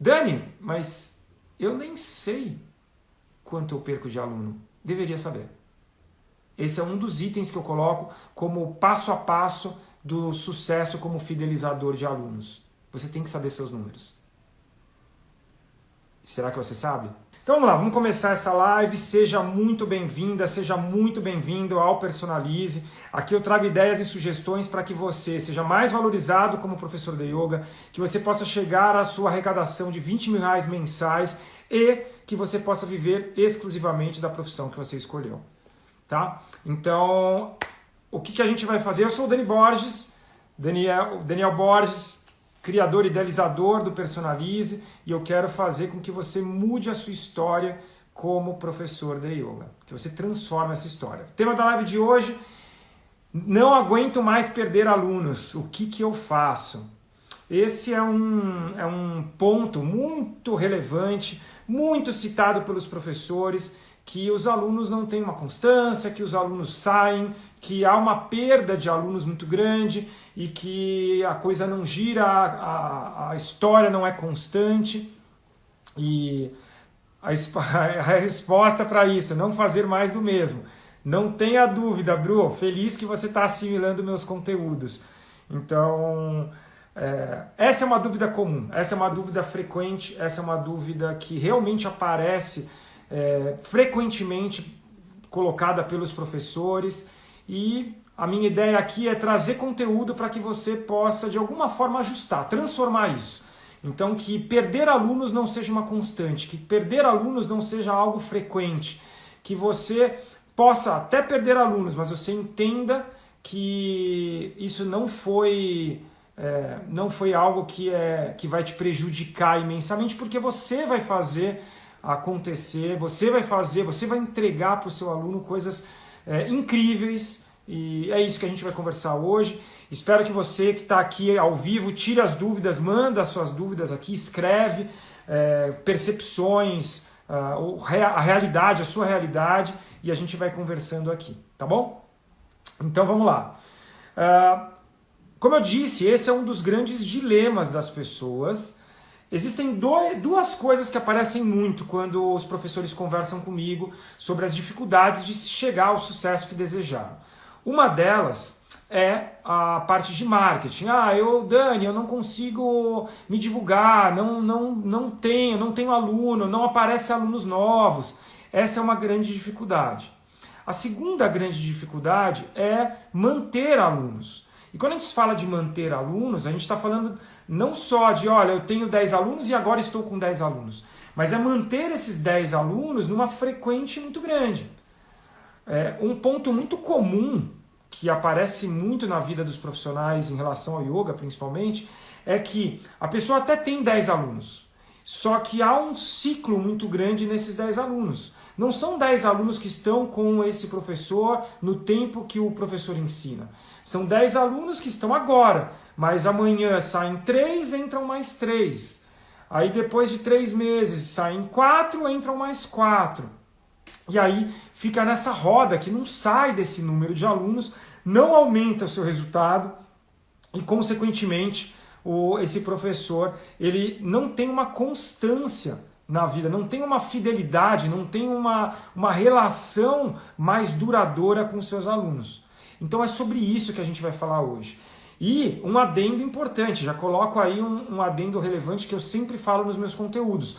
Dani, mas eu nem sei quanto eu perco de aluno. Deveria saber. Esse é um dos itens que eu coloco como passo a passo do sucesso como fidelizador de alunos. Você tem que saber seus números. Será que você sabe? Então vamos lá, vamos começar essa live. Seja muito bem-vinda, seja muito bem-vindo ao Personalize. Aqui eu trago ideias e sugestões para que você seja mais valorizado como professor de yoga, que você possa chegar à sua arrecadação de R$20.000 mensais e que você possa viver exclusivamente da profissão que você escolheu. Tá? Então, o que a gente vai fazer? Eu sou o Dani Borges, Daniel Borges, criador e idealizador do Personalize, e eu quero fazer com que você mude a sua história como professor de yoga, que você transforme essa história. O tema da live de hoje: não aguento mais perder alunos, o que eu faço? Esse é um ponto muito relevante, muito citado pelos professores, que os alunos não têm uma constância, que os alunos saem, que há uma perda de alunos muito grande e que a coisa não gira, a história não é constante. E a resposta para isso é não fazer mais do mesmo. Não tenha dúvida, Bru, feliz que você está assimilando meus conteúdos. Então, essa é uma dúvida comum, essa é uma dúvida frequente, essa é uma dúvida que realmente aparece frequentemente colocada pelos professores, e a minha ideia aqui é trazer conteúdo para que você possa de alguma forma ajustar, transformar isso. Então, que perder alunos não seja uma constante, que perder alunos não seja algo frequente, que você possa até perder alunos, mas você entenda que isso não foi algo que vai te prejudicar imensamente, porque você vai fazer acontecer, você vai entregar para o seu aluno coisas incríveis, e é isso que a gente vai conversar hoje. Espero que você que está aqui ao vivo tire as dúvidas, manda as suas dúvidas aqui, escreve percepções, a realidade, a sua realidade, e a gente vai conversando aqui, tá bom? Então vamos lá. Como eu disse, esse é um dos grandes dilemas das pessoas. Existem duas coisas que aparecem muito quando os professores conversam comigo sobre as dificuldades de se chegar ao sucesso que desejaram. Uma delas é a parte de marketing. Dani, eu não consigo me divulgar, não tenho aluno, não aparecem alunos novos. Essa é uma grande dificuldade. A segunda grande dificuldade é manter alunos. E quando a gente fala de manter alunos, a gente está falando não só de, olha, eu tenho 10 alunos e agora estou com 10 alunos, mas é manter esses 10 alunos numa frequente muito grande. Um ponto muito comum que aparece muito na vida dos profissionais em relação ao yoga, principalmente, é que a pessoa até tem 10 alunos, só que há um ciclo muito grande nesses 10 alunos. Não são 10 alunos que estão com esse professor no tempo que o professor ensina. São 10 alunos que estão agora, mas amanhã saem 3, entram mais 3. Aí depois de 3 meses saem 4, entram mais 4. E aí fica nessa roda que não sai desse número de alunos, não aumenta o seu resultado e, consequentemente, esse professor ele não tem uma constância na vida, não tem uma fidelidade, não tem uma relação mais duradoura com seus alunos. Então é sobre isso que a gente vai falar hoje. E um adendo importante, já coloco aí um adendo relevante que eu sempre falo nos meus conteúdos.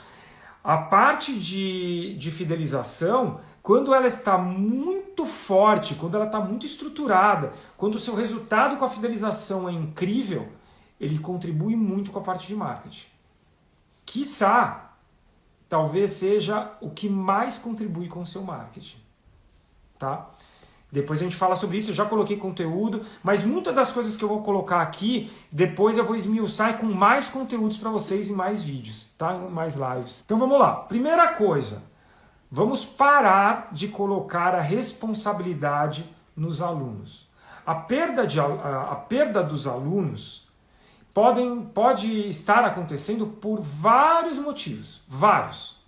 A parte de fidelização, quando ela está muito forte, quando ela está muito estruturada, quando o seu resultado com a fidelização é incrível, ele contribui muito com a parte de marketing. Quiçá, talvez seja o que mais contribui com o seu marketing. Tá? Depois a gente fala sobre isso, eu já coloquei conteúdo, mas muitas das coisas que eu vou colocar aqui, depois eu vou esmiuçar com mais conteúdos para vocês e mais vídeos, tá? Mais lives. Então vamos lá. Primeira coisa, vamos parar de colocar a responsabilidade nos alunos. A perda dos alunos pode estar acontecendo por vários motivos, vários.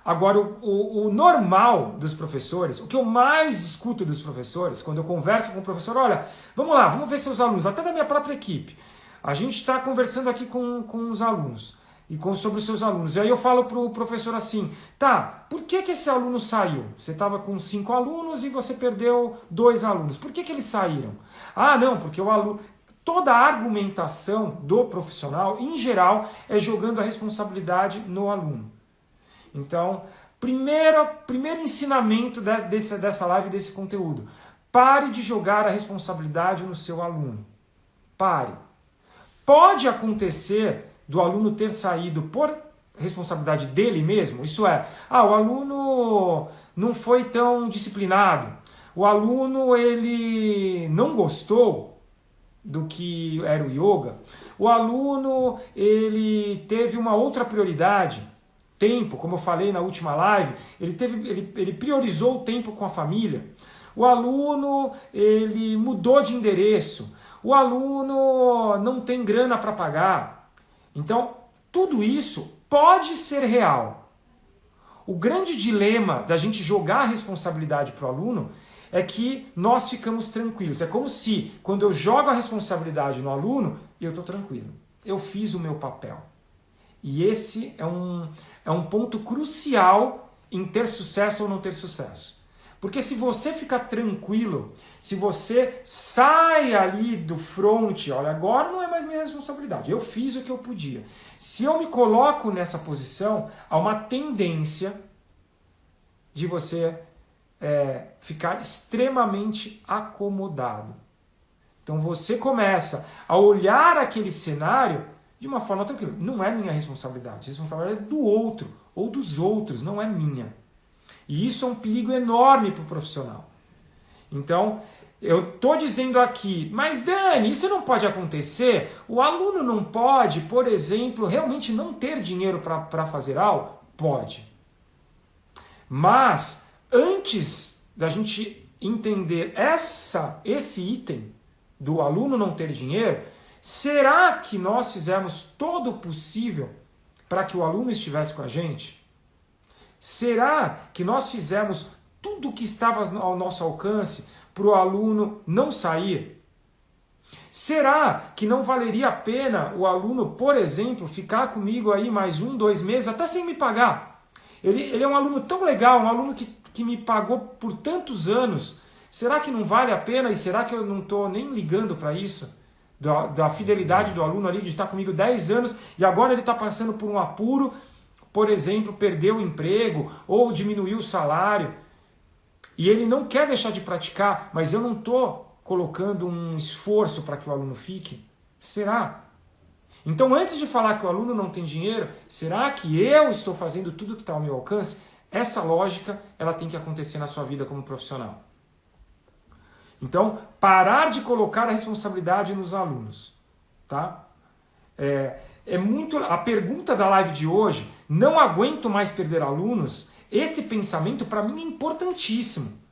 Agora, o normal dos professores, o que eu mais escuto dos professores, quando eu converso com o professor, olha, vamos lá, vamos ver seus alunos, até da minha própria equipe. A gente está conversando aqui com os alunos. e sobre os seus alunos. E aí eu falo para o professor assim, tá, por que esse aluno saiu? Você estava com 5 alunos e você perdeu 2 alunos. Por que eles saíram? Ah, não, porque o aluno... Toda a argumentação do profissional, em geral, é jogando a responsabilidade no aluno. Então, primeiro ensinamento dessa live, desse conteúdo. Pare de jogar a responsabilidade no seu aluno. Pare. Pode acontecer do aluno ter saído por responsabilidade dele mesmo, isso é, o aluno não foi tão disciplinado, o aluno ele não gostou do que era o yoga, o aluno ele teve uma outra prioridade, tempo, como eu falei na última live, ele priorizou o tempo com a família, o aluno ele mudou de endereço, o aluno não tem grana para pagar. Então, tudo isso pode ser real. O grande dilema da gente jogar a responsabilidade para o aluno é que nós ficamos tranquilos. É como se, quando eu jogo a responsabilidade no aluno, eu estou tranquilo. Eu fiz o meu papel. E esse é um ponto crucial em ter sucesso ou não ter sucesso. Porque se você ficar tranquilo, se você sai ali do front, olha, agora não é mais minha responsabilidade, eu fiz o que eu podia. Se eu me coloco nessa posição, há uma tendência de você ficar extremamente acomodado. Então você começa a olhar aquele cenário de uma forma tranquila. Não é minha responsabilidade, a responsabilidade é do outro ou dos outros, não é minha. E isso é um perigo enorme para o profissional. Então, eu estou dizendo aqui, mas Dani, isso não pode acontecer? O aluno não pode, por exemplo, realmente não ter dinheiro para fazer aula? Pode. Mas, antes da gente entender esse item do aluno não ter dinheiro, será que nós fizemos todo o possível para que o aluno estivesse com a gente? Será que nós fizemos tudo o que estava ao nosso alcance para o aluno não sair? Será que não valeria a pena o aluno, por exemplo, ficar comigo aí mais 1, 2 meses, até sem me pagar? Ele é um aluno tão legal, um aluno que me pagou por tantos anos. Será que não vale a pena? E será que eu não estou nem ligando para isso? Da fidelidade do aluno ali, de estar comigo 10 anos e agora ele está passando por um apuro, por exemplo, perdeu o emprego ou diminuiu o salário. E ele não quer deixar de praticar, mas eu não estou colocando um esforço para que o aluno fique. Será? Então, antes de falar que o aluno não tem dinheiro, será que eu estou fazendo tudo que está ao meu alcance? Essa lógica ela tem que acontecer na sua vida como profissional. Então, parar de colocar a responsabilidade nos alunos. Tá? A pergunta da live de hoje, não aguento mais perder alunos, esse pensamento para mim é importantíssimo.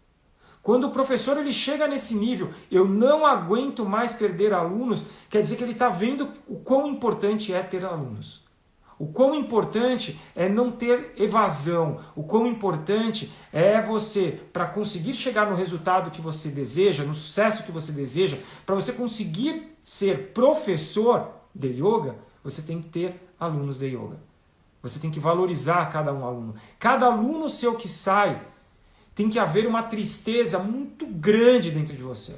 Quando o professor ele chega nesse nível, eu não aguento mais perder alunos, quer dizer que ele está vendo o quão importante é ter alunos. O quão importante é não ter evasão. O quão importante é você, para conseguir chegar no resultado que você deseja, no sucesso que você deseja, para você conseguir ser professor de yoga, você tem que ter alunos de yoga. Você tem que valorizar cada um aluno. Cada aluno seu que sai, tem que haver uma tristeza muito grande dentro de você.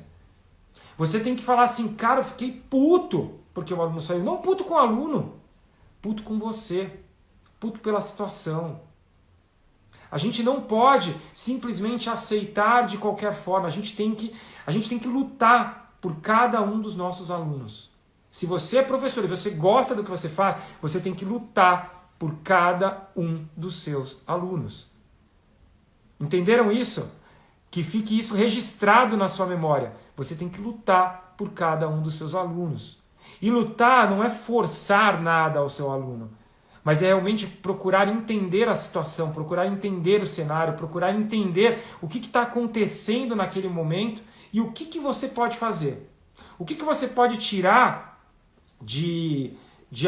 Você tem que falar assim, cara, eu fiquei puto porque o aluno saiu. Não puto com o aluno, puto com você, puto pela situação. A gente não pode simplesmente aceitar de qualquer forma. A gente tem que lutar por cada um dos nossos alunos. Se você é professor e você gosta do que você faz, você tem que lutar por cada um dos seus alunos. Entenderam isso? Que fique isso registrado na sua memória. Você tem que lutar por cada um dos seus alunos. E lutar não é forçar nada ao seu aluno, mas é realmente procurar entender a situação, procurar entender o cenário, procurar entender o que está acontecendo naquele momento e o que você pode fazer. O que você pode tirar de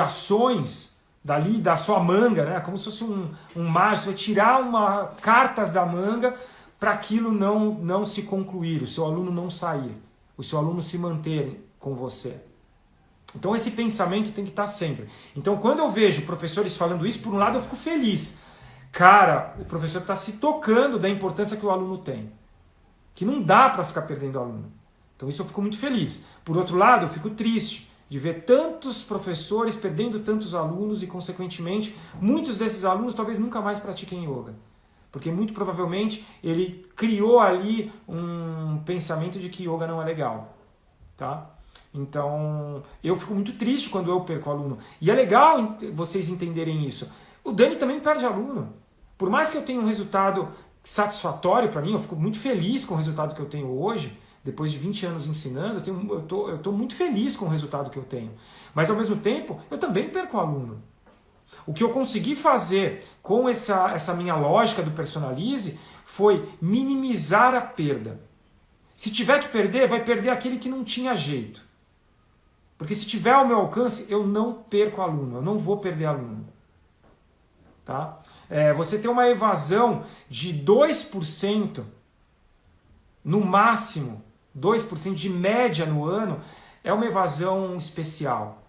ações dali, da sua manga, né? Como se fosse um mágico, você vai tirar cartas da manga para aquilo não se concluir, o seu aluno não sair, o seu aluno se manter com você. Então esse pensamento tem que estar sempre. Então quando eu vejo professores falando isso, por um lado eu fico feliz. Cara, o professor está se tocando da importância que o aluno tem. Que não dá para ficar perdendo aluno. Então isso eu fico muito feliz. Por outro lado, eu fico triste de ver tantos professores perdendo tantos alunos e, consequentemente, muitos desses alunos talvez nunca mais pratiquem yoga. Porque muito provavelmente ele criou ali um pensamento de que yoga não é legal. Tá? Então, eu fico muito triste quando eu perco aluno. E é legal vocês entenderem isso. O Dani também perde aluno. Por mais que eu tenha um resultado satisfatório para mim, eu fico muito feliz com o resultado que eu tenho hoje, depois de 20 anos ensinando, eu tô muito feliz com o resultado que eu tenho. Mas, ao mesmo tempo, eu também perco aluno. O que eu consegui fazer com essa minha lógica do personalize foi minimizar a perda. Se tiver que perder, vai perder aquele que não tinha jeito. Porque se tiver ao meu alcance, eu não perco aluno, eu não vou perder aluno. Tá? Você tem uma evasão de 2%, no máximo, 2% de média no ano, é uma evasão especial.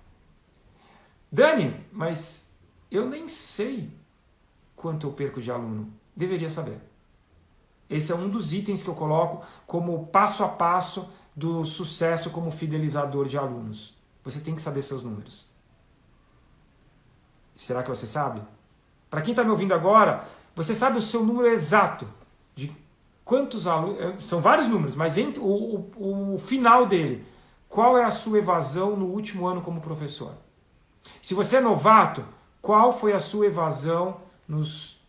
Dani, mas eu nem sei quanto eu perco de aluno. Deveria saber. Esse é um dos itens que eu coloco como passo a passo do sucesso como fidelizador de alunos. Você tem que saber seus números. Será que você sabe? Para quem está me ouvindo agora, você sabe o seu número exato de quantos alunos... São vários números, mas entre o final dele, qual é a sua evasão no último ano como professor? Se você é novato, qual foi a sua evasão nos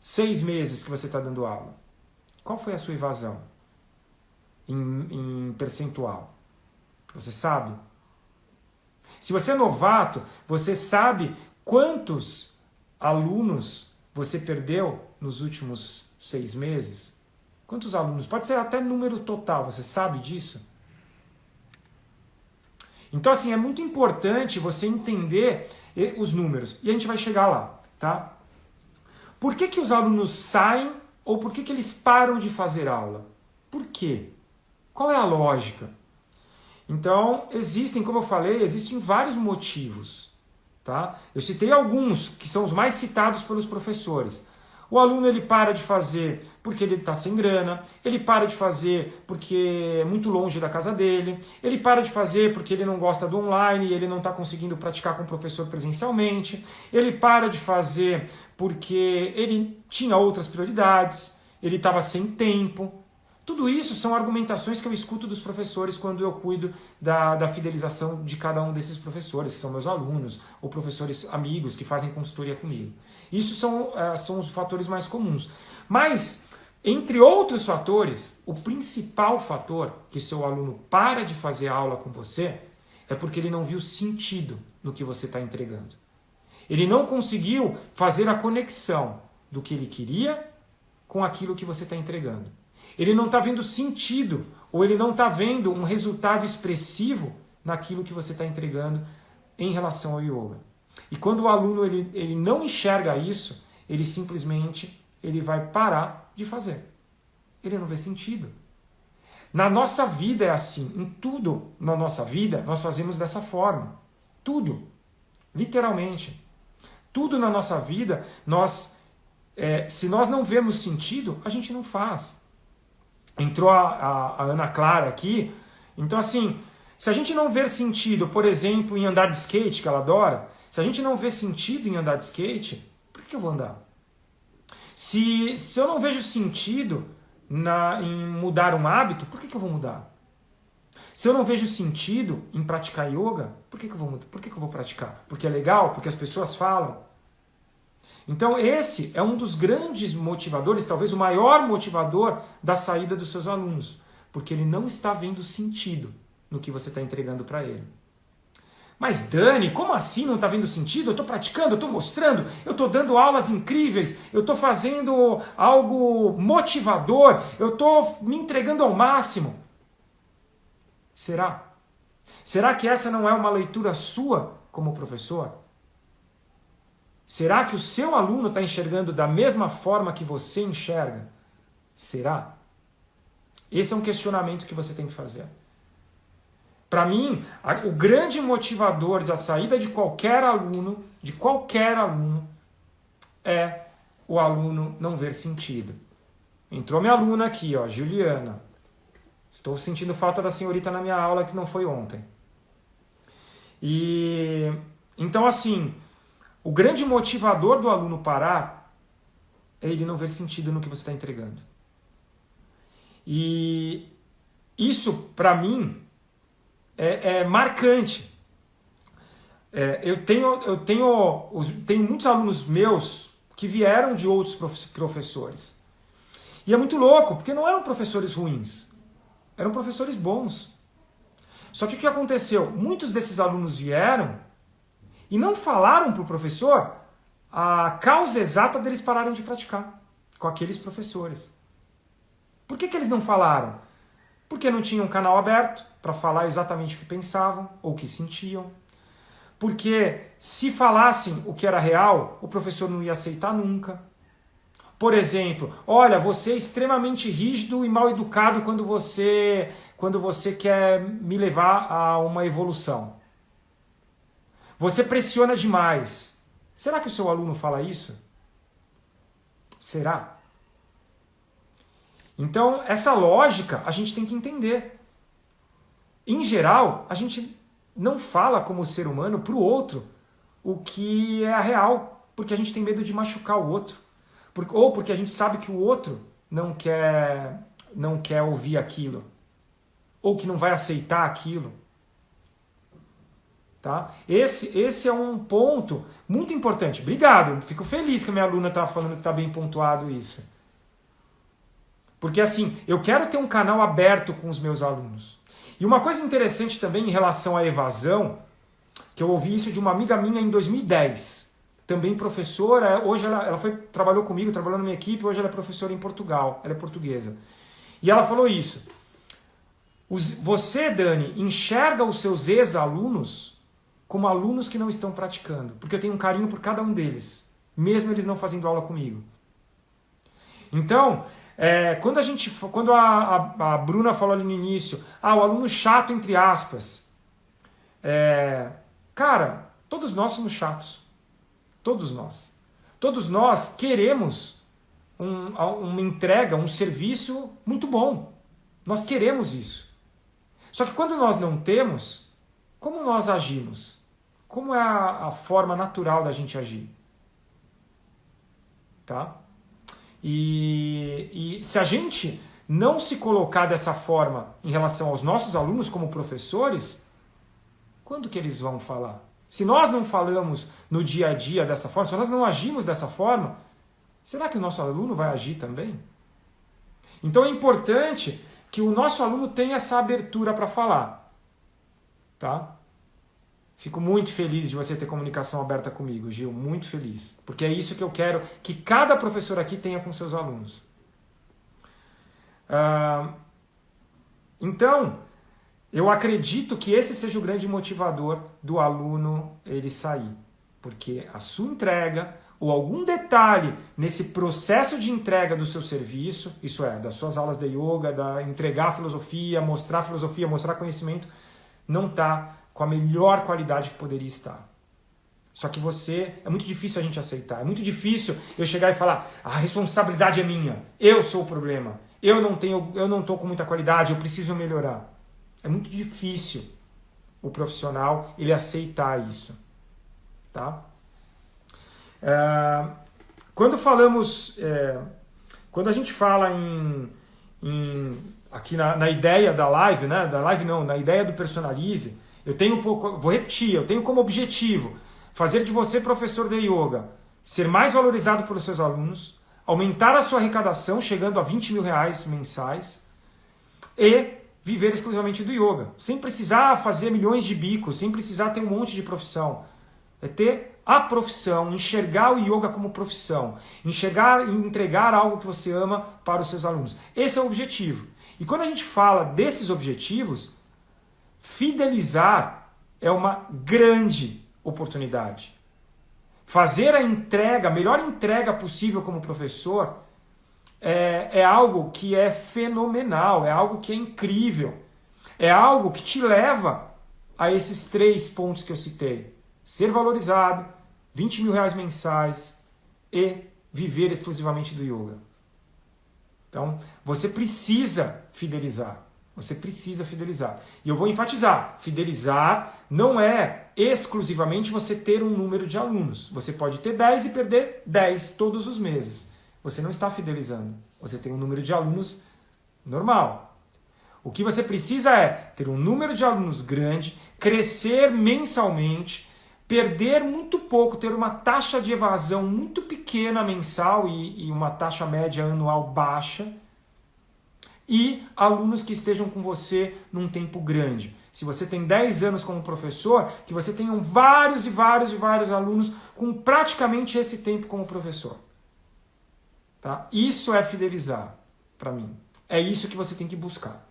6 meses que você está dando aula? Qual foi a sua evasão em percentual? Você sabe? Se você é novato, você sabe quantos alunos você perdeu nos últimos 6 meses? Quantos alunos? Pode ser até número total, você sabe disso? Então, assim, é muito importante você entender os números. E a gente vai chegar lá, tá? Por que os alunos saem ou por que eles param de fazer aula? Por quê? Qual é a lógica? Então, como eu falei, existem vários motivos. Tá? Eu citei alguns, que são os mais citados pelos professores. O aluno ele para de fazer porque ele está sem grana, ele para de fazer porque é muito longe da casa dele, ele para de fazer porque ele não gosta do online e ele não está conseguindo praticar com o professor presencialmente, ele para de fazer porque ele tinha outras prioridades, ele estava sem tempo. Tudo isso são argumentações que eu escuto dos professores quando eu cuido da fidelização de cada um desses professores, que são meus alunos, ou professores amigos que fazem consultoria comigo. Isso são os fatores mais comuns. Mas, entre outros fatores, o principal fator que seu aluno para de fazer aula com você é porque ele não viu sentido no que você está entregando. Ele não conseguiu fazer a conexão do que ele queria com aquilo que você está entregando. Ele não está vendo sentido, ou ele não está vendo um resultado expressivo naquilo que você está entregando em relação ao yoga. E quando o aluno ele não enxerga isso, ele simplesmente vai parar de fazer. Ele não vê sentido. Na nossa vida é assim. Em tudo na nossa vida nós fazemos dessa forma. Tudo. Literalmente. Tudo na nossa vida, se nós não vemos sentido, a gente não faz. Entrou a Ana Clara aqui. Então, assim, se a gente não ver sentido, por exemplo, em andar de skate, que ela adora, se a gente não vê sentido em andar de skate, por que eu vou andar? Se eu não vejo sentido em mudar um hábito, por que eu vou mudar? Se eu não vejo sentido em praticar yoga, por que eu vou praticar? Porque é legal? Porque as pessoas falam? Então esse é um dos grandes motivadores, talvez o maior motivador da saída dos seus alunos, porque ele não está vendo sentido no que você está entregando para ele. Mas Dani, como assim não está vendo sentido? Eu estou praticando, eu estou mostrando, eu estou dando aulas incríveis, eu estou fazendo algo motivador, eu estou me entregando ao máximo. Será? Será que essa não é uma leitura sua como professor? Será que o seu aluno está enxergando da mesma forma que você enxerga? Será? Esse é um questionamento que você tem que fazer. Para mim, o grande motivador da saída de qualquer aluno, é o aluno não ver sentido. Entrou minha aluna aqui, ó, Juliana. Estou sentindo falta da senhorita na minha aula que não foi ontem. E então, assim, o grande motivador do aluno parar é ele não ver sentido no que você está entregando. E isso, para mim, é marcante. Eu tenho muitos alunos meus que vieram de outros professores. E é muito louco, porque não eram professores ruins, eram professores bons. Só que o que aconteceu? Muitos desses alunos vieram e não falaram para o professor a causa exata deles pararem de praticar com aqueles professores. Por que eles não falaram? Porque não tinham um canal aberto para falar exatamente o que pensavam ou o que sentiam. Porque se falassem o que era real, o professor não ia aceitar nunca. Por exemplo, olha, você é extremamente rígido e mal educado quando você quer me levar a uma evolução. Você pressiona demais. Será que o seu aluno fala isso? Será? Então, essa lógica a gente tem que entender. Em geral, a gente não fala como ser humano para o outro o que é a real, porque a gente tem medo de machucar o outro. Ou porque a gente sabe que o outro não quer ouvir aquilo. Ou que não vai aceitar aquilo. Tá? Esse é um ponto muito importante. Obrigado, fico feliz que a minha aluna está falando que está bem pontuado isso. Porque assim, eu quero ter um canal aberto com os meus alunos. E uma coisa interessante também em relação à evasão, que eu ouvi isso de uma amiga minha em 2010. Também professora, hoje ela trabalhou comigo, trabalhou na minha equipe, hoje ela é professora em Portugal, ela é portuguesa. E ela falou isso. Você, Dani, enxerga os seus ex-alunos como alunos que não estão praticando, porque eu tenho um carinho por cada um deles, mesmo eles não fazendo aula comigo. Então, quando a Bruna falou ali no início, o aluno chato, entre aspas, cara, todos nós somos chatos. Todos nós. Todos nós queremos uma entrega, um serviço muito bom. Nós queremos isso. Só que quando nós não temos, como nós agimos? Como é a forma natural da gente agir? Tá? E se a gente não se colocar dessa forma em relação aos nossos alunos como professores, quando que eles vão falar? Se nós não falamos no dia a dia dessa forma, se nós não agimos dessa forma, será que o nosso aluno vai agir também? Então é importante que o nosso aluno tenha essa abertura para falar. Tá? Fico muito feliz de você ter comunicação aberta comigo, Gil, muito feliz. Porque é isso que eu quero que cada professor aqui tenha com seus alunos. Então, eu acredito que esse seja o grande motivador do aluno ele sair. Porque a sua entrega ou algum detalhe nesse processo de entrega do seu serviço, isso é, das suas aulas de yoga, entregar filosofia, mostrar conhecimento, não está com a melhor qualidade que poderia estar. Só que é muito difícil a gente aceitar, é muito difícil eu chegar e falar, a responsabilidade é minha, eu sou o problema, eu não estou com muita qualidade, eu preciso melhorar. É muito difícil o profissional ele aceitar isso. Tá? Quando a gente fala aqui na ideia da live, né? Da live não, na ideia do Personalize, vou repetir, eu tenho como objetivo fazer de você professor de yoga, ser mais valorizado pelos seus alunos, aumentar a sua arrecadação, chegando a R$20 mil mensais, e viver exclusivamente do yoga, sem precisar fazer milhões de bicos, sem precisar ter um monte de profissão. É ter a profissão, enxergar o yoga como profissão, enxergar e entregar algo que você ama para os seus alunos. Esse é o objetivo. E quando a gente fala desses objetivos, fidelizar é uma grande oportunidade. Fazer a entrega, a melhor entrega possível como professor, é algo que é fenomenal, é algo que é incrível. É algo que te leva a esses 3 pontos que eu citei. Ser valorizado, 20 mil reais mensais e viver exclusivamente do yoga. Então, você precisa fidelizar. Você precisa fidelizar. E eu vou enfatizar, fidelizar não é exclusivamente você ter um número de alunos. Você pode ter 10 e perder 10 todos os meses. Você não está fidelizando. Você tem um número de alunos normal. O que você precisa é ter um número de alunos grande, crescer mensalmente, perder muito pouco, ter uma taxa de evasão muito pequena mensal e uma taxa média anual baixa, e alunos que estejam com você num tempo grande. Se você tem 10 anos como professor, que você tenha vários e vários e vários alunos com praticamente esse tempo como professor. Tá? Isso é fidelizar para mim. É isso que você tem que buscar.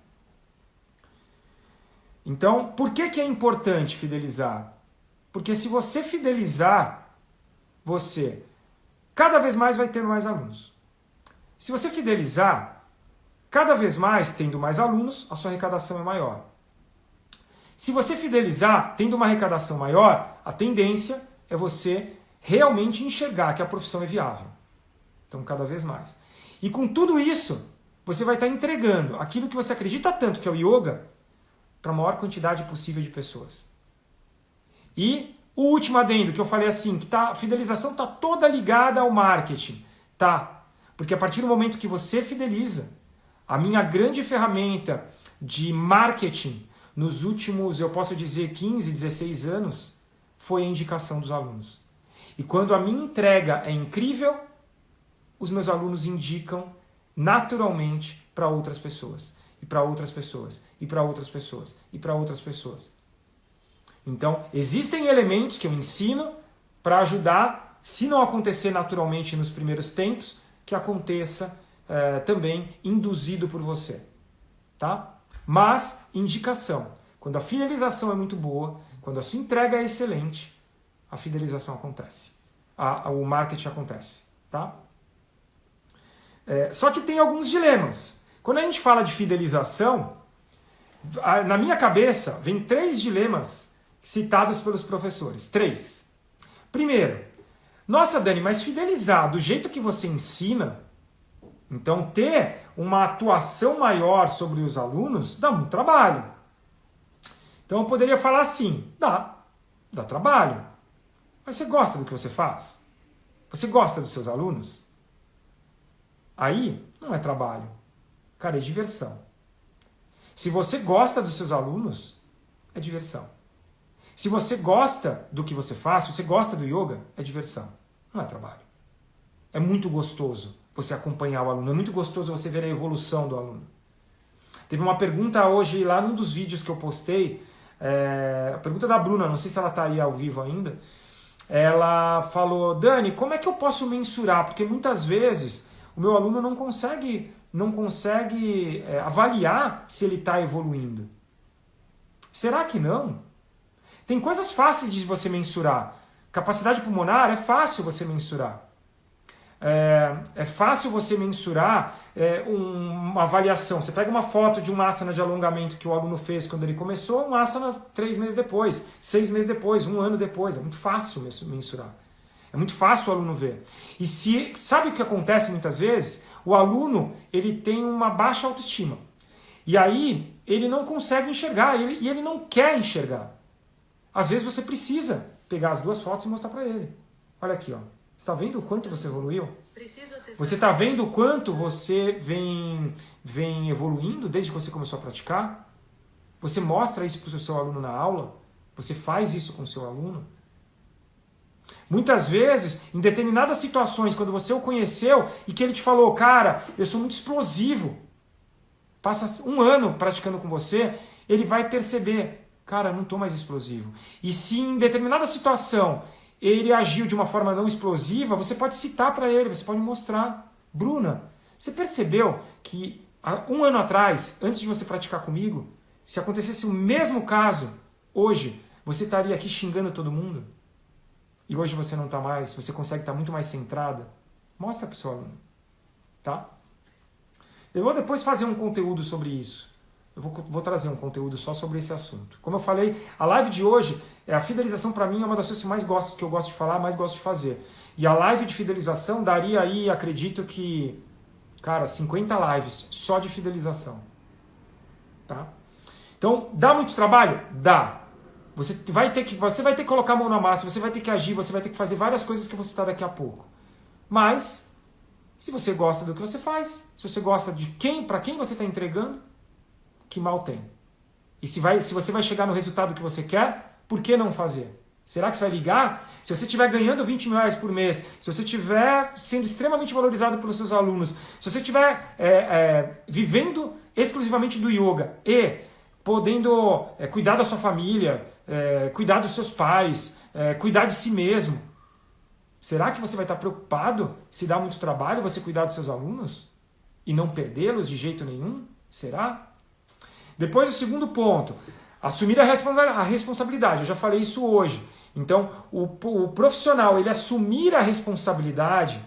Então, por que é importante fidelizar? Porque se você fidelizar, você cada vez mais vai ter mais alunos. Se você fidelizar, cada vez mais, tendo mais alunos, a sua arrecadação é maior. Se você fidelizar, tendo uma arrecadação maior, a tendência é você realmente enxergar que a profissão é viável. Então, cada vez mais. E com tudo isso, você vai estar entregando aquilo que você acredita tanto que é o yoga para a maior quantidade possível de pessoas. E o último adendo, que eu falei assim, que a fidelização está toda ligada ao marketing. Tá? Porque a partir do momento que você fideliza, a minha grande ferramenta de marketing nos últimos, eu posso dizer, 15, 16 anos, foi a indicação dos alunos. E quando a minha entrega é incrível, os meus alunos indicam naturalmente para outras pessoas. E para outras pessoas. E para outras pessoas. E para outras pessoas. Então, existem elementos que eu ensino para ajudar, se não acontecer naturalmente nos primeiros tempos, que aconteça também induzido por você. Tá? Mas, indicação. Quando a fidelização é muito boa, quando a sua entrega é excelente, a fidelização acontece. O marketing acontece. Tá? Só que tem alguns dilemas. Quando a gente fala de fidelização, na minha cabeça vem 3 dilemas citados pelos professores. 3. Primeiro, nossa, Dani, mas fidelizar do jeito que você ensina, então ter uma atuação maior sobre os alunos, dá muito trabalho. Então eu poderia falar assim, dá trabalho. Mas você gosta do que você faz? Você gosta dos seus alunos? Aí não é trabalho. Cara, é diversão. Se você gosta dos seus alunos, é diversão. Se você gosta do que você faz, se você gosta do yoga, é diversão. Não é trabalho. É muito gostoso você acompanhar o aluno. É muito gostoso você ver a evolução do aluno. Teve uma pergunta hoje lá num dos vídeos que eu postei, a pergunta da Bruna, não sei se ela está aí ao vivo ainda. Ela falou, Dani, como é que eu posso mensurar? Porque muitas vezes o meu aluno não consegue avaliar se ele está evoluindo. Será que não? Tem coisas fáceis de você mensurar. Capacidade pulmonar é fácil você mensurar. É fácil você mensurar uma avaliação. Você pega uma foto de um asana de alongamento que o aluno fez quando ele começou, um asana 3 meses depois, 6 meses depois, 1 ano depois. É muito fácil mensurar. É muito fácil o aluno ver. E sabe o que acontece muitas vezes? O aluno ele tem uma baixa autoestima. E aí ele não consegue enxergar, e ele não quer enxergar. Às vezes você precisa pegar as 2 fotos e mostrar para ele. Olha aqui, ó. Você está vendo o quanto você evoluiu? Você está vendo o quanto você vem evoluindo desde que você começou a praticar? Você mostra isso para o seu aluno na aula? Você faz isso com o seu aluno? Muitas vezes, em determinadas situações, quando você o conheceu e que ele te falou, cara, eu sou muito explosivo, passa 1 ano praticando com você, ele vai perceber, cara, eu não estou mais explosivo. E se em determinada situação ele agiu de uma forma não explosiva, você pode citar para ele, você pode mostrar. Bruna, você percebeu que há 1 ano atrás, antes de você praticar comigo, se acontecesse o mesmo caso, hoje, você estaria aqui xingando todo mundo? E hoje você não está mais, você consegue estar muito mais centrada? Mostra para o seu aluno. Tá? Eu vou depois fazer um conteúdo sobre isso. Eu vou trazer um conteúdo só sobre esse assunto. Como eu falei, a live de hoje, a fidelização para mim é uma das coisas que eu gosto de falar, mais gosto de fazer. E a live de fidelização daria aí, acredito que, cara, 50 lives só de fidelização. Tá? Então, dá muito trabalho? Dá. Você vai ter que colocar a mão na massa, você vai ter que agir, você vai ter que fazer várias coisas que eu vou citar daqui a pouco. Mas, se você gosta do que você faz, se você gosta de para quem você está entregando, que mal tem. E se você vai chegar no resultado que você quer, por que não fazer? Será que você vai ligar? Se você estiver ganhando 20 mil reais por mês, se você estiver sendo extremamente valorizado pelos seus alunos, se você estiver vivendo exclusivamente do yoga e podendo cuidar da sua família, cuidar dos seus pais, cuidar de si mesmo, será que você vai estar preocupado se dá muito trabalho você cuidar dos seus alunos e não perdê-los de jeito nenhum? Será? Depois o segundo ponto, assumir a responsabilidade. Eu já falei isso hoje. Então, o profissional, ele assumir a responsabilidade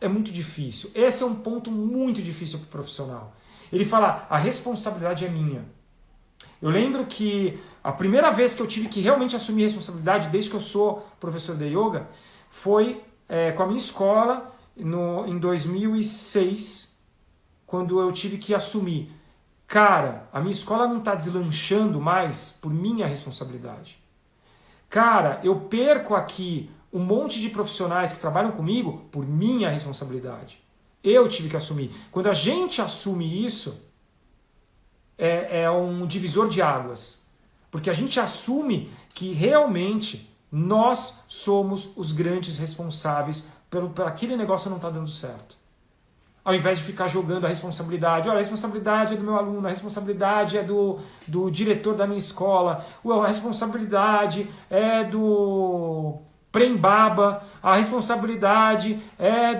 é muito difícil. Esse é um ponto muito difícil para o profissional. Ele fala, a responsabilidade é minha. Eu lembro que a primeira vez que eu tive que realmente assumir a responsabilidade, desde que eu sou professor de yoga, foi com a minha escola em 2006, quando eu tive que assumir. Cara, a minha escola não está deslanchando mais por minha responsabilidade. Cara, eu perco aqui um monte de profissionais que trabalham comigo por minha responsabilidade. Eu tive que assumir. Quando a gente assume isso, é um divisor de águas. Porque a gente assume que realmente nós somos os grandes responsáveis por aquele negócio não estar dando certo. Ao invés de ficar jogando a responsabilidade, olha, a responsabilidade é do meu aluno, a responsabilidade é do diretor da minha escola, a responsabilidade é do Prem Baba, a responsabilidade é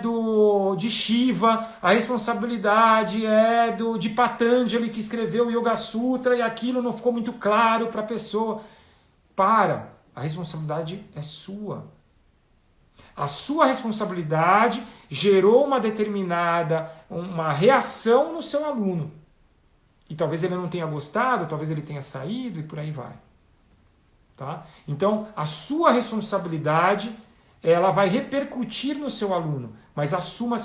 de Shiva, a responsabilidade é de Patanjali que escreveu o Yoga Sutra e aquilo não ficou muito claro para a pessoa. A responsabilidade é sua. A sua responsabilidade gerou uma reação no seu aluno. E talvez ele não tenha gostado, talvez ele tenha saído e por aí vai. Tá? Então, a sua responsabilidade, ela vai repercutir no seu aluno, mas assuma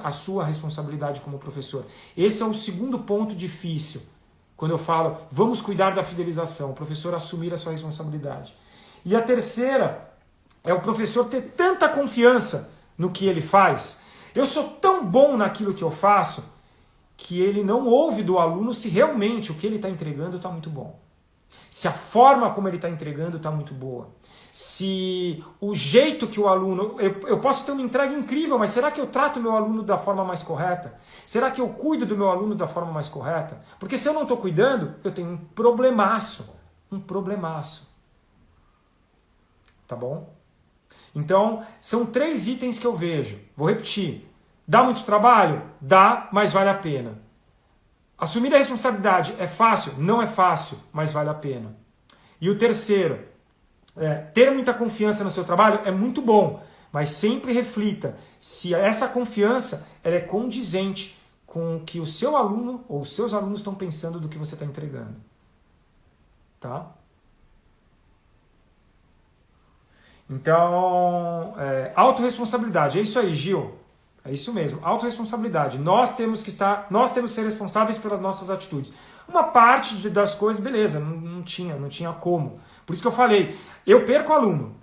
a sua responsabilidade como professor. Esse é o segundo ponto difícil. Quando eu falo, vamos cuidar da fidelização, o professor assumir a sua responsabilidade. E a terceira é o professor ter tanta confiança no que ele faz. Eu sou tão bom naquilo que eu faço que ele não ouve do aluno se realmente o que ele está entregando está muito bom. Se a forma como ele está entregando está muito boa. Se o jeito que o aluno... Eu posso ter uma entrega incrível, mas será que eu trato o meu aluno da forma mais correta? Será que eu cuido do meu aluno da forma mais correta? Porque se eu não estou cuidando, eu tenho um problemaço. Um problemaço. Tá bom? Então, são 3 itens que eu vejo. Vou repetir. Dá muito trabalho? Dá, mas vale a pena. Assumir a responsabilidade é fácil? Não é fácil, mas vale a pena. E o terceiro, ter muita confiança no seu trabalho é muito bom, mas sempre reflita se essa confiança ela é condizente com o que o seu aluno ou os seus alunos estão pensando do que você está entregando. Tá? Então, autorresponsabilidade, é isso aí, Gil. É isso mesmo, autorresponsabilidade. Nós temos que ser responsáveis pelas nossas atitudes. Uma parte das coisas, beleza, não tinha como. Por isso que eu falei, eu perco aluno.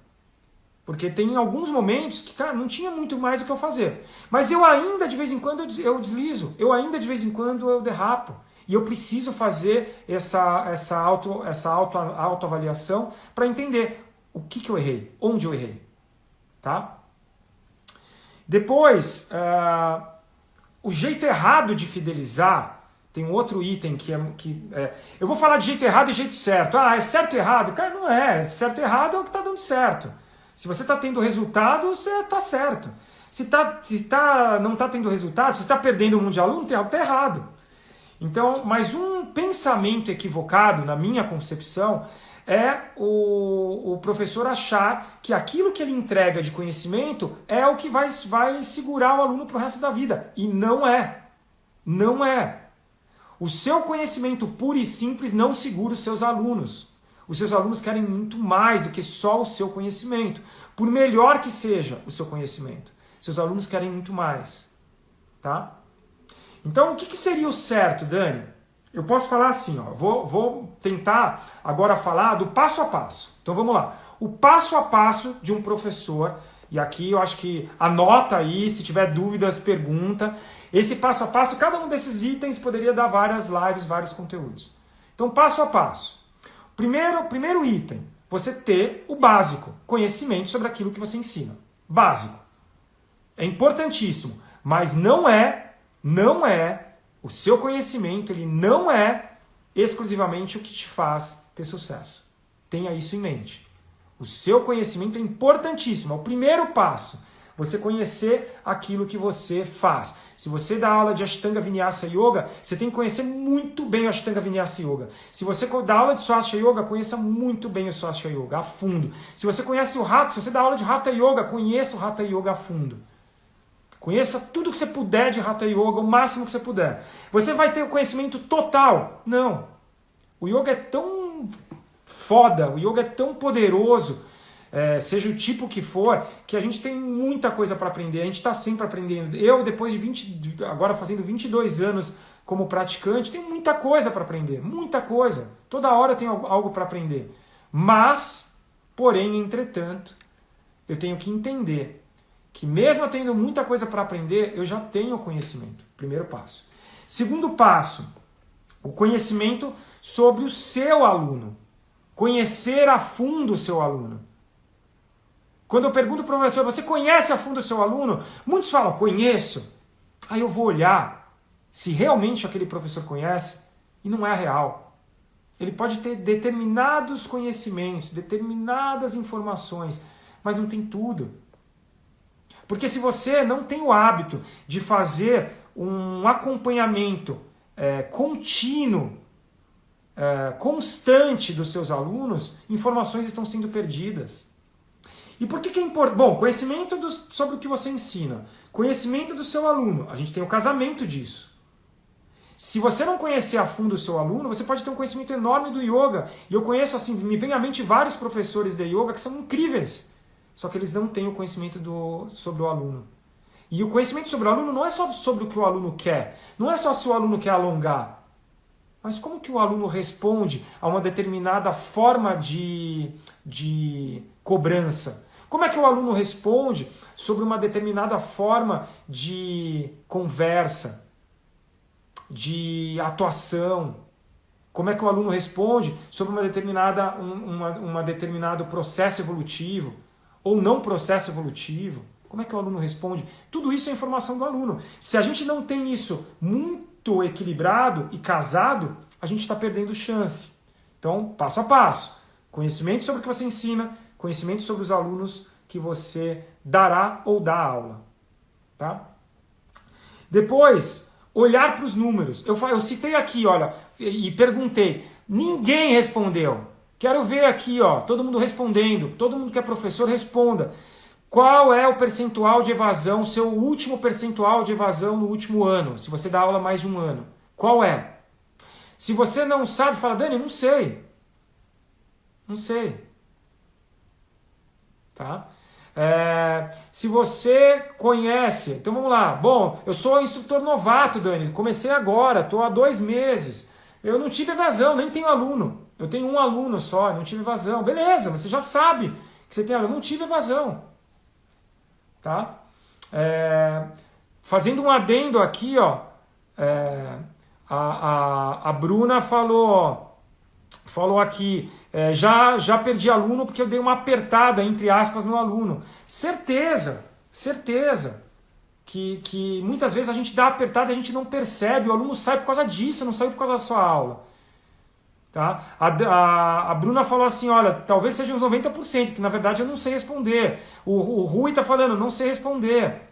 Porque tem alguns momentos que, cara, não tinha muito mais o que eu fazer. Mas eu ainda, de vez em quando, eu deslizo. Eu ainda, de vez em quando, eu derrapo. E eu preciso fazer essa autoavaliação para entender o que eu errei, onde eu errei. Tá? Depois, o jeito errado de fidelizar, tem um outro item eu vou falar de jeito errado e jeito certo. É certo e errado? Cara, não é. Certo e errado é o que está dando certo. Se você está tendo resultado, você está certo. Se não está tendo resultado, se está perdendo um monte de aluno, está errado. Então, mas um pensamento equivocado, na minha concepção, é o professor achar que aquilo que ele entrega de conhecimento é o que vai segurar o aluno para o resto da vida. E não é. Não é. O seu conhecimento puro e simples não segura os seus alunos. Os seus alunos querem muito mais do que só o seu conhecimento. Por melhor que seja o seu conhecimento, seus alunos querem muito mais. Tá? Então, o que seria o certo, Dani? Eu posso falar assim, ó, vou tentar agora falar do passo a passo. Então vamos lá. O passo a passo de um professor, e aqui eu acho que anota aí, se tiver dúvidas, pergunta. Esse passo a passo, cada um desses itens poderia dar várias lives, vários conteúdos. Então, passo a passo. Primeiro item, você ter o básico, conhecimento sobre aquilo que você ensina. Básico. É importantíssimo, mas não é o seu conhecimento, ele não é exclusivamente o que te faz ter sucesso. Tenha isso em mente. O seu conhecimento é importantíssimo, é o primeiro passo. Você conhecer aquilo que você faz. Se você dá aula de Ashtanga Vinyasa Yoga, você tem que conhecer muito bem o Ashtanga Vinyasa Yoga. Se você dá aula de Swastika Yoga, conheça muito bem o Swastika Yoga, a fundo. Se você conhece o Hatha, se você dá aula de Hatha Yoga, conheça o Hatha Yoga a fundo. Conheça tudo que você puder de Hatha Yoga, o máximo que você puder. Você vai ter o conhecimento total? Não. O Yoga é tão foda, o Yoga é tão poderoso, seja o tipo que for, que a gente tem muita coisa para aprender, a gente está sempre aprendendo. Eu, depois de agora fazendo 22 anos como praticante, tenho muita coisa para aprender, muita coisa. Toda hora eu tenho algo para aprender. Mas, porém, entretanto, eu tenho que entender que mesmo eu tendo muita coisa para aprender, eu já tenho conhecimento. Primeiro passo. Segundo passo, o conhecimento sobre o seu aluno. Conhecer a fundo o seu aluno. Quando eu pergunto para o professor, você conhece a fundo o seu aluno? Muitos falam, conheço. Aí eu vou olhar se realmente aquele professor conhece e não é real. Ele pode ter determinados conhecimentos, determinadas informações, mas não tem tudo. Porque se você não tem o hábito de fazer um acompanhamento contínuo, constante dos seus alunos, informações estão sendo perdidas. E por que é importante? Bom, conhecimento sobre o que você ensina, conhecimento do seu aluno, a gente tem o casamento disso. Se você não conhecer a fundo o seu aluno, você pode ter um conhecimento enorme do yoga. E eu conheço, assim, me vem à mente vários professores de yoga que são incríveis. Só que eles não têm o conhecimento sobre o aluno. E o conhecimento sobre o aluno não é só sobre o que o aluno quer. Não é só se o aluno quer alongar. Mas como que o aluno responde a uma determinada forma de cobrança? Como é que o aluno responde sobre uma determinada forma de conversa, de atuação? Como é que o aluno responde sobre uma determinado processo evolutivo ou não processo evolutivo? Como é que o aluno responde? Tudo isso é informação do aluno. Se a gente não tem isso muito equilibrado e casado, a gente está perdendo chance. Então, passo a passo. Conhecimento sobre o que você ensina, conhecimento sobre os alunos que você dará ou dá aula. Tá? Depois, olhar para os números. Eu citei aqui, olha, e perguntei. Ninguém respondeu. Quero ver aqui, ó, todo mundo respondendo. Todo mundo que é professor, responda. Qual é o percentual de evasão, seu último percentual de evasão no último ano, se você dá aula mais de um ano? Qual é? Se você não sabe, fala, Dani, não sei. Não sei. Tá? Se você conhece, então vamos lá. Bom, eu sou instrutor novato, Dani, comecei agora, estou há 2 meses. Eu não tive evasão, nem tenho aluno. Eu tenho um aluno só, não tive evasão. Beleza, você já sabe que você tem aluno. Não tive evasão. Tá? Fazendo um adendo aqui, ó, a Bruna falou aqui, já perdi aluno porque eu dei uma apertada, entre aspas, no aluno. Certeza que muitas vezes a gente dá apertada e a gente não percebe, o aluno sai por causa disso, não saiu por causa da sua aula. Tá? A Bruna falou assim, olha, talvez seja uns 90%, que na verdade eu não sei responder. O Rui está falando, não sei responder.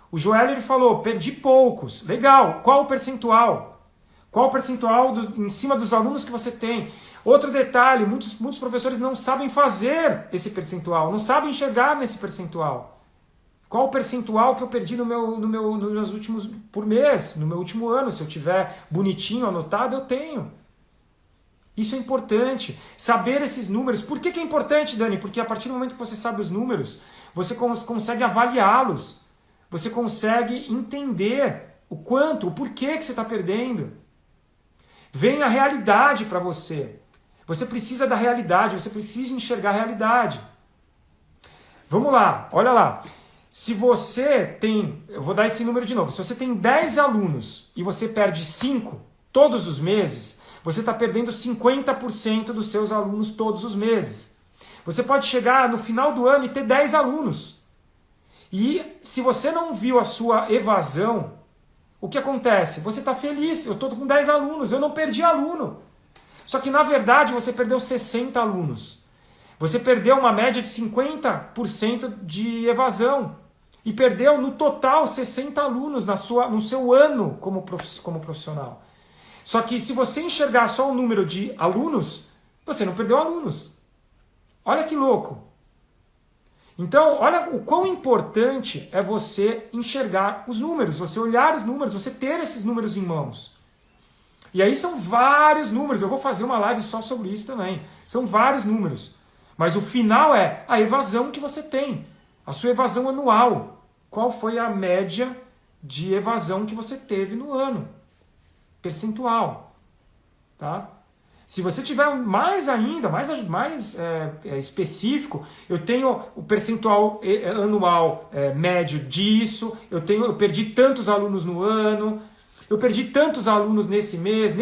O Joel ele falou, perdi poucos. Legal, qual o percentual? Qual o percentual em cima dos alunos que você tem? Outro detalhe, muitos professores não sabem fazer esse percentual, não sabem enxergar nesse percentual. Qual o percentual que eu perdi nos meus últimos, por mês, no meu último ano? Se eu tiver bonitinho, anotado, eu tenho. Isso é importante. Saber esses números. Por que é importante, Dani? Porque a partir do momento que você sabe os números, você consegue avaliá-los. Você consegue entender o quanto, o porquê que você está perdendo. Vem a realidade para você. Você precisa da realidade, você precisa enxergar a realidade. Vamos lá, olha lá. Se você tem, eu vou dar esse número de novo, se você tem 10 alunos e você perde 5 todos os meses, você está perdendo 50% dos seus alunos todos os meses. Você pode chegar no final do ano e ter 10 alunos. E se você não viu a sua evasão, o que acontece? Você está feliz, eu estou com 10 alunos, eu não perdi aluno. Só que na verdade você perdeu 60 alunos. Você perdeu uma média de 50% de evasão. E perdeu no total 60 alunos no seu ano como profissional. Só que se você enxergar só o número de alunos, você não perdeu alunos. Olha que louco. Então, olha o quão importante é você enxergar os números, você olhar os números, você ter esses números em mãos. E aí são vários números, eu vou fazer uma live só sobre isso também. São vários números. Mas o final é a evasão que você tem, a sua evasão anual. Qual foi a média de evasão que você teve no ano? Percentual. Tá? Se você tiver mais ainda, mais específico, eu tenho o percentual anual médio disso, eu perdi tantos alunos no ano, eu perdi tantos alunos nesse mês.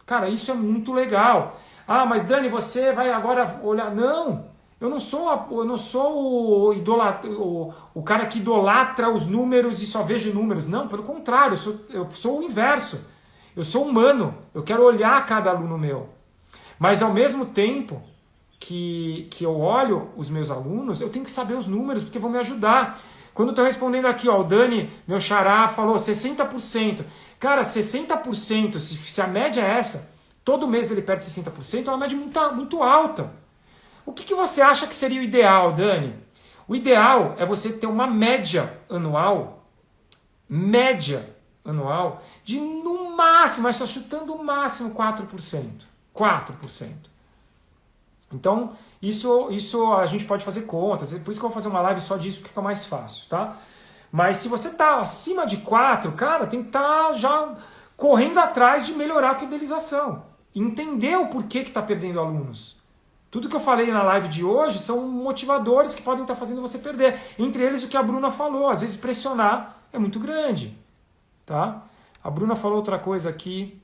Cara, isso é muito legal. Ah, mas Dani, você vai agora olhar... Não, eu não sou o cara que idolatra os números e só vejo números. Não, pelo contrário, eu sou o inverso. Eu sou humano, eu quero olhar cada aluno meu. Mas ao mesmo tempo que eu olho os meus alunos, eu tenho que saber os números, porque vão me ajudar. Quando eu estou respondendo aqui, ó, o Dani, meu xará, falou 60%. Cara, 60%, se a média é essa, todo mês ele perde 60%, é uma média muito alta. O que você acha que seria o ideal, Dani? O ideal é você ter uma média anual, de no máximo, mas está chutando o máximo 4%. 4%. Então, isso a gente pode fazer contas, por isso que eu vou fazer uma live só disso, porque fica mais fácil, tá? Mas se você está acima de 4, cara, tem que estar já correndo atrás de melhorar a fidelização. Entender o porquê que está perdendo alunos. Tudo que eu falei na live de hoje são motivadores que podem estar fazendo você perder. Entre eles o que a Bruna falou, às vezes pressionar é muito grande. Tá? A Bruna falou outra coisa aqui.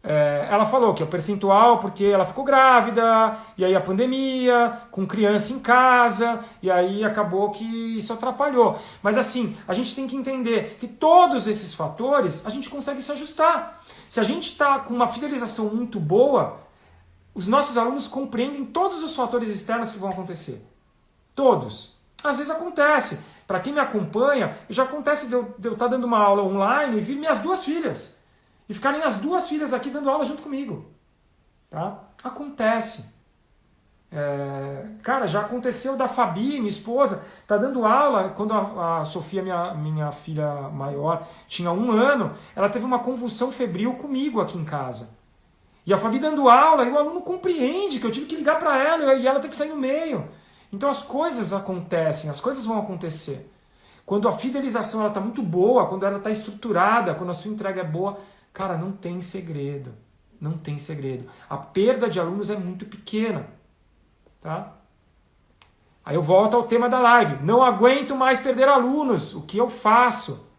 Ela falou que é o percentual porque ela ficou grávida, e aí a pandemia, com criança em casa, e aí acabou que isso atrapalhou. Mas assim, a gente tem que entender que todos esses fatores a gente consegue se ajustar. Se a gente está com uma fidelização muito boa, os nossos alunos compreendem todos os fatores externos que vão acontecer. Todos. Às vezes acontece. Para quem me acompanha, já acontece de eu estar dando uma aula online e vir minhas 2 filhas. E ficarem as 2 filhas aqui dando aula junto comigo. Tá? Acontece. Cara, já aconteceu da Fabi, minha esposa, tá dando aula, quando a Sofia, minha filha maior, tinha 1 ano, ela teve uma convulsão febril comigo aqui em casa. E a Fabi dando aula, e o aluno compreende que eu tive que ligar para ela e ela teve que sair no meio. Então as coisas acontecem, as coisas vão acontecer. Quando a fidelização está muito boa, quando ela está estruturada, quando a sua entrega é boa, cara, não tem segredo. Não tem segredo. A perda de alunos é muito pequena. Tá? Aí eu volto ao tema da live. Não aguento mais perder alunos. O que eu faço?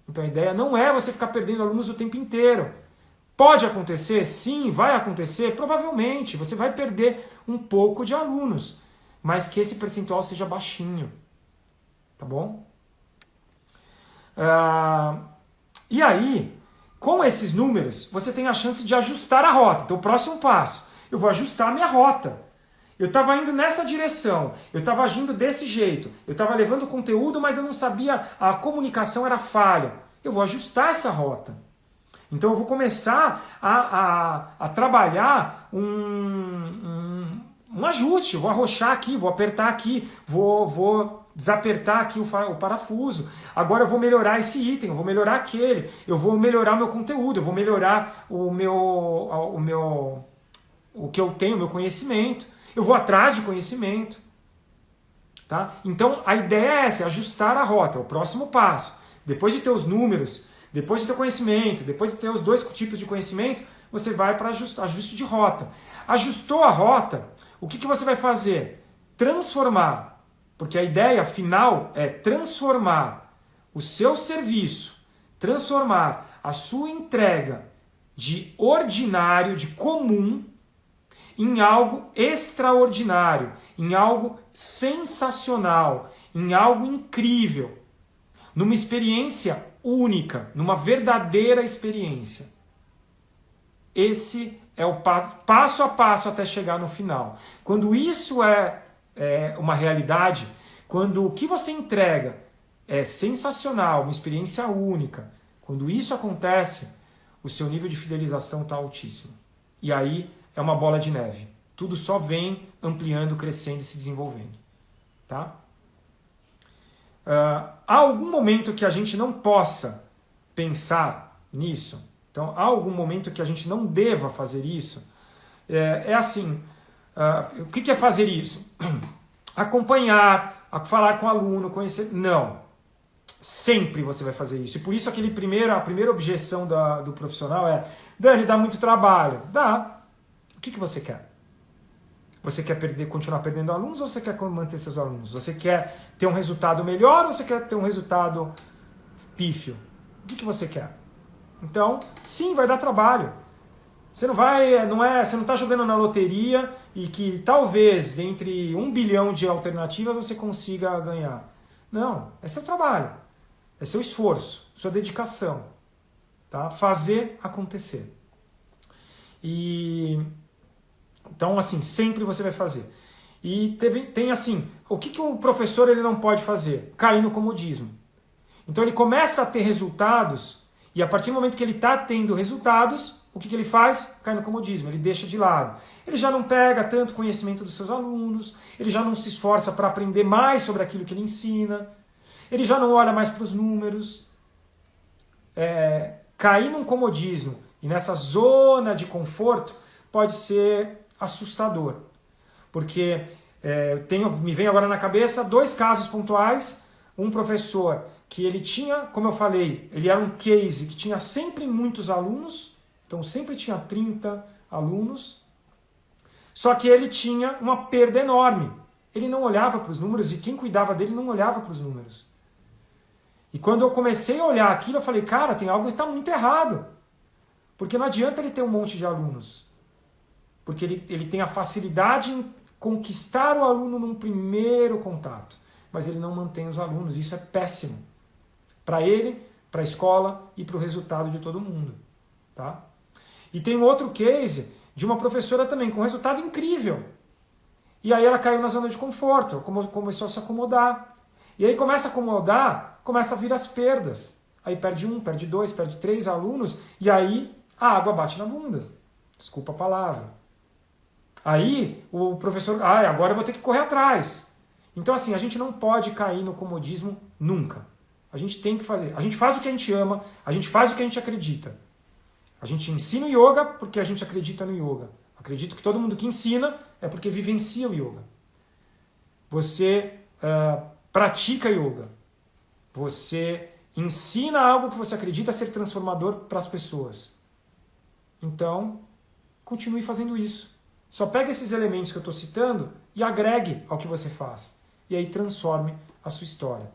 Então a ideia não é você ficar perdendo alunos o tempo inteiro. Pode acontecer? Sim, vai acontecer. Provavelmente. Você vai perder um pouco de alunos. Mas que esse percentual seja baixinho. Tá bom? E aí, com esses números, você tem a chance de ajustar a rota. Então o próximo passo, eu vou ajustar a minha rota. Eu estava indo nessa direção, eu estava agindo desse jeito, eu estava levando conteúdo, mas eu não sabia, a comunicação era falha. Eu vou ajustar essa rota. Então eu vou começar a trabalhar um ajuste, vou arrochar aqui, vou apertar aqui, vou desapertar aqui o parafuso. Agora eu vou melhorar esse item, eu vou melhorar aquele, eu vou melhorar o meu conteúdo, eu vou melhorar o que eu tenho, o meu conhecimento. Eu vou atrás de conhecimento. Tá? Então a ideia é essa, ajustar a rota, o próximo passo. Depois de ter os números, depois de ter conhecimento, depois de ter os dois tipos de conhecimento, você vai para ajuste de rota. Ajustou a rota, o que você vai fazer? Transformar, porque a ideia final é transformar o seu serviço, transformar a sua entrega de ordinário, de comum, em algo extraordinário, em algo sensacional, em algo incrível, numa experiência única, numa verdadeira experiência. Esse é o passo a passo até chegar no final. Quando isso é uma realidade, quando o que você entrega é sensacional, uma experiência única, quando isso acontece, o seu nível de fidelização está altíssimo. E aí é uma bola de neve. Tudo só vem ampliando, crescendo e se desenvolvendo. Tá? Há algum momento que a gente não possa pensar nisso? Então, há algum momento que a gente não deva fazer isso? É assim, o que é fazer isso? Acompanhar, falar com o aluno, conhecer... Não. Sempre você vai fazer isso. E por isso a primeira objeção do profissional é: Dani, dá muito trabalho. Dá. O que você quer? Você quer continuar perdendo alunos ou você quer manter seus alunos? Você quer ter um resultado melhor ou você quer ter um resultado pífio? O que você quer? Então, sim, vai dar trabalho. Você você não está jogando na loteria e que talvez entre 1 bilhão de alternativas você consiga ganhar. Não, é seu trabalho, é seu esforço, sua dedicação, tá? Fazer acontecer. Então, assim, sempre você vai fazer. E tem assim, o que o professor ele não pode fazer? Cair no comodismo. Então ele começa a ter resultados, e a partir do momento que ele está tendo resultados, o que ele faz? Cai no comodismo, ele deixa de lado. Ele já não pega tanto conhecimento dos seus alunos, ele já não se esforça para aprender mais sobre aquilo que ele ensina, ele já não olha mais para os números. Cair num comodismo e nessa zona de conforto pode ser assustador. Porque me vem agora na cabeça 2 casos pontuais. Um professor que ele tinha, como eu falei, ele era um case que tinha sempre muitos alunos, então sempre tinha 30 alunos, só que ele tinha uma perda enorme. Ele não olhava para os números e quem cuidava dele não olhava para os números. E quando eu comecei a olhar aquilo, eu falei, cara, tem algo que está muito errado. Porque não adianta ele ter um monte de alunos. Porque ele tem a facilidade em conquistar o aluno num primeiro contato. Mas ele não mantém os alunos. Isso é péssimo. Para ele, para a escola e para o resultado de todo mundo. Tá? E tem um outro case de uma professora também, com resultado incrível. E aí ela caiu na zona de conforto, começou a se acomodar. E aí começa a acomodar, começa a vir as perdas. Aí perde 1, perde 2, perde 3 alunos, e aí a água bate na bunda. Desculpa a palavra. Aí o professor, agora eu vou ter que correr atrás. Então assim, a gente não pode cair no comodismo nunca. A gente tem que fazer. A gente faz o que a gente ama, a gente faz o que a gente acredita. A gente ensina o yoga porque a gente acredita no yoga. Acredito que todo mundo que ensina é porque vivencia o yoga. Você pratica yoga. Você ensina algo que você acredita ser transformador para as pessoas. Então, continue fazendo isso. Só pega esses elementos que eu estou citando e agregue ao que você faz. E aí transforme a sua história.